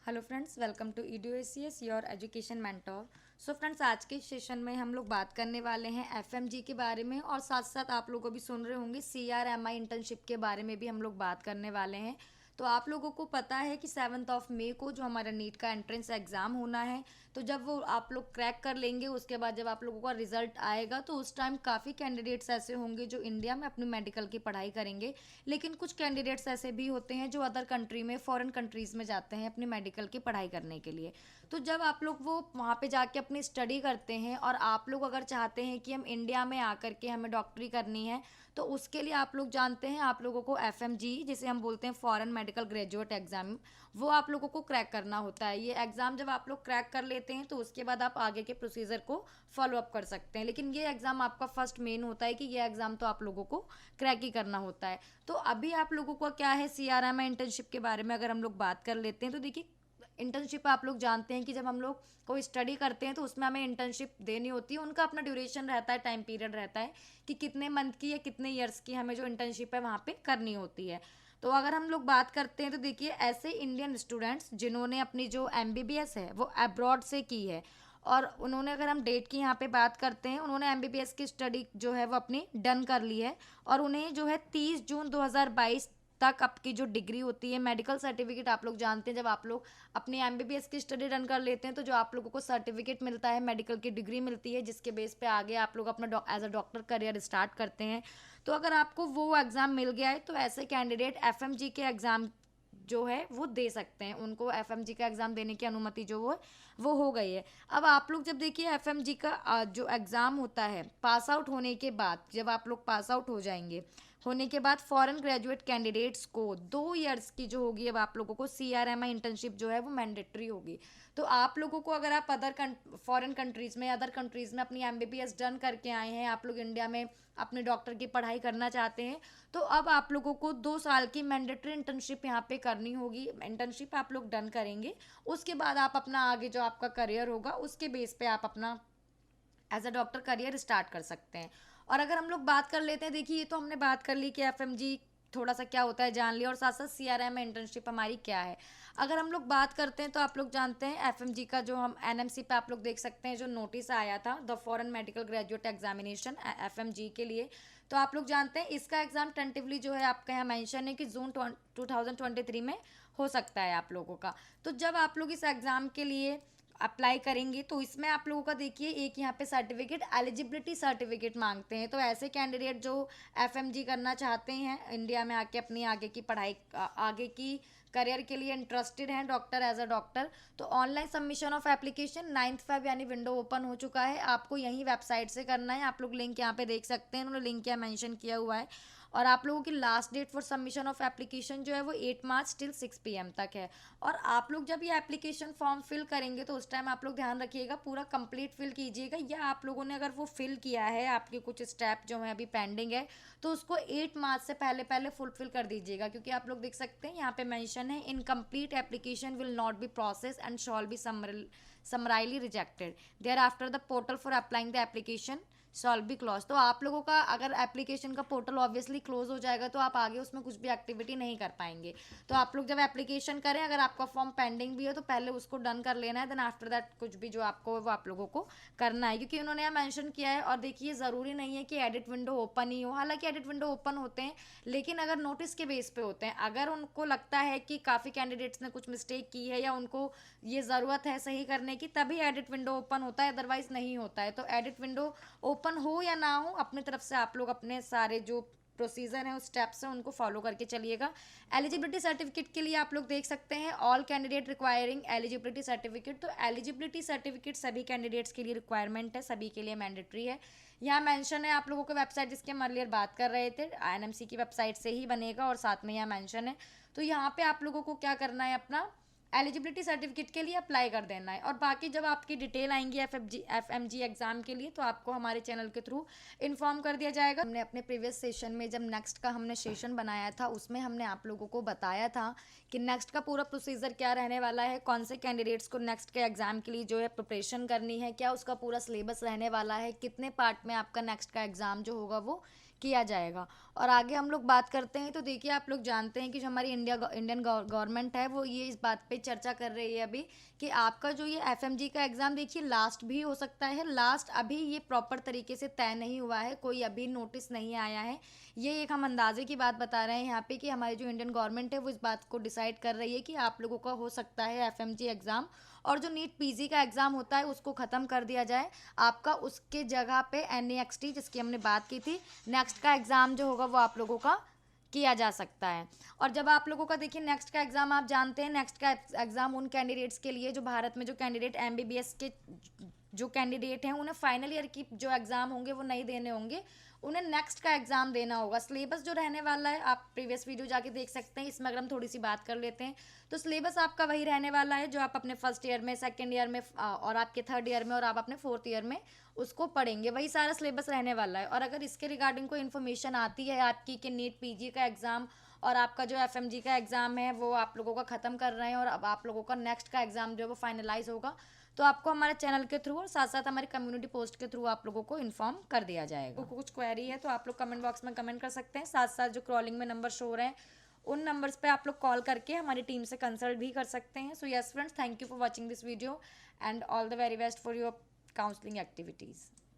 Hello friends, welcome to EDUACS your education mentor. So friends, आज के session में हम लोग बात करने वाले हैं एफएमजी के बारे में और साथ साथ आप लोगों को भी सुन रहे होंगे CRMI इंटर्नशिप के बारे में भी हम लोग बात करने वाले हैं। तो आप लोगों को पता है कि 7 मई को जो हमारा नीट का एंट्रेंस एग्ज़ाम होना है, तो जब वो आप लोग क्रैक कर लेंगे उसके बाद जब आप लोगों का रिजल्ट आएगा तो उस टाइम काफ़ी कैंडिडेट्स ऐसे होंगे जो इंडिया में अपनी मेडिकल की पढ़ाई करेंगे। लेकिन कुछ कैंडिडेट्स ऐसे भी होते हैं जो अदर कंट्री में, फॉरेन कंट्रीज़ में जाते हैं अपनी मेडिकल की पढ़ाई करने के लिए। तो जब आप लोग वो वहाँ पे जाके अपनी स्टडी करते हैं और आप लोग अगर चाहते हैं कि हम इंडिया में आकर के हमें डॉक्टरी करनी है, तो उसके लिए आप लोग जानते हैं आप लोगों को FMG, जिसे हम बोलते हैं फॉरेन मेडिकल ग्रेजुएट एग्जाम, वो आप लोगों को क्रैक करना होता है। ये एग्ज़ाम जब आप लोग क्रैक कर लेते हैं तो उसके बाद आप आगे के प्रोसीजर को फॉलो अप कर सकते हैं। लेकिन ये एग्ज़ाम आपका फर्स्ट मेन होता है कि ये एग्ज़ाम तो आप लोगों को क्रैक ही करना होता है। तो अभी आप लोगों का क्या है, CRMI इंटर्नशिप के बारे में अगर हम लोग बात कर लेते हैं तो देखिए, इंटर्नशिप आप लोग जानते हैं कि जब हम लोग कोई स्टडी करते हैं तो उसमें हमें इंटर्नशिप देनी होती है। उनका अपना ड्यूरेशन रहता है, टाइम पीरियड रहता है कि कितने मंथ की या कितने ईयर्स की हमें जो इंटर्नशिप है वहाँ पे करनी होती है। तो अगर हम लोग बात करते हैं तो देखिए, ऐसे इंडियन स्टूडेंट्स जिन्होंने अपनी जो MBBS है वो अब्रॉड से की है और उन्होंने, अगर हम डेट की यहाँ पे बात करते हैं, उन्होंने MBBS की स्टडी जो है वो अपनी डन कर ली है और उन्हें जो है 30 जून 2022 तक आपकी जो डिग्री होती है, मेडिकल सर्टिफिकेट, आप लोग जानते हैं जब आप लोग अपनी MBBS की स्टडी रन कर लेते हैं तो जो आप लोगों को सर्टिफिकेट मिलता है, मेडिकल की डिग्री मिलती है, जिसके बेस पे आगे आप लोग अपना as a doctor career start करते हैं। तो अगर आपको वो एग्ज़ाम मिल गया है तो ऐसे कैंडिडेट FMG के एग्ज़ाम जो है वो दे सकते हैं, उनको FMG का एग्ज़ाम देने की अनुमति जो वो हो गई है। अब आप लोग जब देखिए FMG का जो एग्ज़ाम होता है, पास आउट होने के बाद, जब आप लोग पास आउट हो जाएंगे, होने के बाद फॉरेन ग्रेजुएट कैंडिडेट्स को 2 ईयर्स की जो होगी, अब आप लोगों को CRMI इंटर्नशिप जो है वो मैंडेटरी होगी। तो आप लोगों को, अगर आप फॉरेन कंट्रीज़ में, अदर कंट्रीज़ में अपनी MBBS डन करके आए हैं, आप लोग इंडिया में अपने डॉक्टर की पढ़ाई करना चाहते हैं, तो अब आप लोगों को 2 साल की मैंडेटरी इंटर्नशिप यहाँ पे करनी होगी। इंटर्नशिप आप लोग डन करेंगे, उसके बाद आप अपना आगे जो आपका करियर होगा उसके बेस पे आप अपना as a doctor career start कर सकते हैं। और अगर हम लोग बात कर लेते हैं, देखिए ये तो हमने बात कर ली कि FMG थोड़ा सा क्या होता है जान लिया, और साथ साथ CRMI इंटर्नशिप हमारी क्या है। अगर हम लोग बात करते हैं तो आप लोग जानते हैं FMG का जो हम NMC पे आप लोग देख सकते हैं जो नोटिस आया था, the foreign medical graduate examination FMG के लिए। तो आप लोग जानते हैं इसका एग्ज़ाम टेंटिवली जो है आपका यहाँ मेंशन है कि जून 2023 में हो सकता है आप लोगों का। तो जब आप लोग इस एग्ज़ाम के लिए अप्लाई करेंगे तो इसमें आप लोगों का देखिए, एक यहाँ पे सर्टिफिकेट, एलिजिबिलिटी सर्टिफिकेट मांगते हैं। तो ऐसे कैंडिडेट जो FMG करना चाहते हैं, इंडिया में आके अपनी आगे की पढ़ाई, आगे की करियर के लिए इंटरेस्टेड हैं डॉक्टर, एज अ डॉक्टर, तो online submission of application 9 Feb यानी विंडो ओपन हो चुका है। आपको यही वेबसाइट से करना है। आप लोग लिंक यहाँ पे देख सकते हैं, उन्होंने लिंक यहाँ मेंशन किया हुआ है। और आप लोगों की last date for submission of application जो है वो 8 मार्च टिल 6 PM तक है। और आप लोग जब ये एप्लीकेशन फॉर्म फिल करेंगे तो उस टाइम आप लोग ध्यान रखिएगा, पूरा कंप्लीट फिल कीजिएगा, या आप लोगों ने अगर वो फिल किया है, आपके कुछ स्टेप जो है अभी पेंडिंग है, तो उसको 8 मार्च से पहले पहले फुलफिल कर दीजिएगा। क्योंकि आप लोग देख सकते हैं यहाँ पे मेंशन है, incomplete application will not be process and shall be summarily rejected thereafter the portal for applying the application shall be close. तो आप लोगों का अगर एप्लीकेशन का पोर्टल ऑब्वियसली क्लोज हो जाएगा तो आप आगे उसमें कुछ भी एक्टिविटी नहीं कर पाएंगे। तो आप लोग जब एप्लीकेशन करें, अगर आपका फॉर्म पेंडिंग भी है तो पहले उसको डन कर लेना है, देन आफ्टर दैट कुछ भी जो आपको वो आप लोगों को करना है, क्योंकि उन्होंने यहाँ मेंशन किया है। और देखिए, ज़रूरी नहीं है कि एडिट विंडो ओपन ही हो, हालांकि एडिट विंडो ओपन होते हैं लेकिन अगर नोटिस के बेस पे होते हैं। अगर उनको लगता है कि काफ़ी कैंडिडेट्स ने कुछ मिस्टेक की है या उनको ये ज़रूरत है सही करने की, तभी एडिट विंडो ओपन होता है, अदरवाइज नहीं होता है। तो एडिट विंडो ओपन हो या ना हो, अपनी तरफ से आप लोग अपने सारे जो प्रोसीजर हैं, उस स्टेप्स हैं, उनको फॉलो करके चलिएगा। एलिजिबिलिटी सर्टिफिकेट के लिए आप लोग देख सकते हैं, all candidate requiring eligibility certificate. तो एलिजिबिलिटी सर्टिफिकेट सभी कैंडिडेट्स के लिए रिक्वायरमेंट है, सभी के लिए मैंडेटरी है। यहाँ मेंशन है आप लोगों को वेबसाइट, जिसके हम अर्लियर बात कर रहे थे, NMC की वेबसाइट से ही बनेगा और साथ में यहाँ मेंशन है। तो यहाँ पे आप लोगों को क्या करना है, अपना एलिजिबिलिटी सर्टिफिकेट के लिए अप्लाई कर देना है। और बाकी जब आपकी डिटेल आएंगी FMG एग्ज़ाम के लिए तो आपको हमारे चैनल के थ्रू इन्फॉर्म कर दिया जाएगा। हमने अपने प्रीवियस सेशन में, जब नेक्स्ट का हमने सेशन बनाया था, उसमें हमने आप लोगों को बताया था कि नेक्स्ट का पूरा प्रोसीजर क्या रहने वाला है, कौन से कैंडिडेट्स को नेक्स्ट के एग्ज़ाम के लिए जो है प्रिपरेशन करनी है, क्या उसका पूरा सिलेबस रहने वाला है, कितने पार्ट में आपका नेक्स्ट का एग्ज़ाम जो होगा वो किया जाएगा। और आगे हम लोग बात करते हैं तो देखिए आप लोग जानते हैं कि जो हमारी इंडियन गवर्नमेंट है वो ये इस बात पे चर्चा कर रही है अभी कि आपका जो ये एफएमजी का एग्ज़ाम देखिए लास्ट भी हो सकता है। लास्ट अभी ये प्रॉपर तरीके से तय नहीं हुआ है, कोई अभी नोटिस नहीं आया है। ये एक हम अंदाजे की बात बता रहे हैं यहाँ पे कि हमारी जो इंडियन गवर्नमेंट है वो इस बात को डिसाइड कर रही है कि आप लोगों का हो सकता है एफएमजी एग्ज़ाम, और जो नीट पीजी का एग्ज़ाम होता है उसको ख़त्म कर दिया जाए। आपका उसके जगह पे एनईएक्सटी जिसकी हमने बात की थी, नेक्स्ट का एग्ज़ाम जो होगा वो आप लोगों का किया जा सकता है। और जब आप लोगों का देखिए नेक्स्ट का एग्ज़ाम, आप जानते हैं नेक्स्ट का एग्ज़ाम उन कैंडिडेट्स के लिए जो भारत में जो कैंडिडेट एमबीबीएस के जो कैंडिडेट हैं उन्हें फाइनल ईयर की जो एग्ज़ाम होंगे वो नहीं देने होंगे, उन्हें नेक्स्ट का एग्ज़ाम देना होगा। सिलेबस जो रहने वाला है आप प्रीवियस वीडियो जाके देख सकते हैं, इसमें अगर हम थोड़ी सी बात कर लेते हैं तो सिलेबस आपका वही रहने वाला है जो आप अपने फर्स्ट ईयर में, सेकेंड ईयर में और आपके थर्ड ईयर में और आप अपने फोर्थ ईयर में उसको पढ़ेंगे, वही सारा सिलेबस रहने वाला है। और अगर इसके रिगार्डिंग कोई इन्फॉर्मेशन आती है आपकी कि नीट पीजी का एग्ज़ाम और आपका जो एफएमजी का एग्ज़ाम है वो आप लोगों का ख़त्म कर रहे हैं और अब आप लोगों का नेक्स्ट का एग्ज़ाम जो है वो फाइनलाइज होगा, तो आपको हमारे चैनल के थ्रू और साथ साथ हमारी कम्युनिटी पोस्ट के थ्रू आप लोगों को इन्फॉर्म कर दिया जाएगा। आपको कुछ क्वेरी है तो आप लोग कमेंट बॉक्स में कमेंट कर सकते हैं, साथ साथ जो क्रॉलिंग में नंबर शो हो रहे हैं उन नंबर्स पे आप लोग कॉल करके हमारी टीम से कंसल्ट भी कर सकते हैं। So yes friends, thank you for watching this video and all the very best for your counselling activities.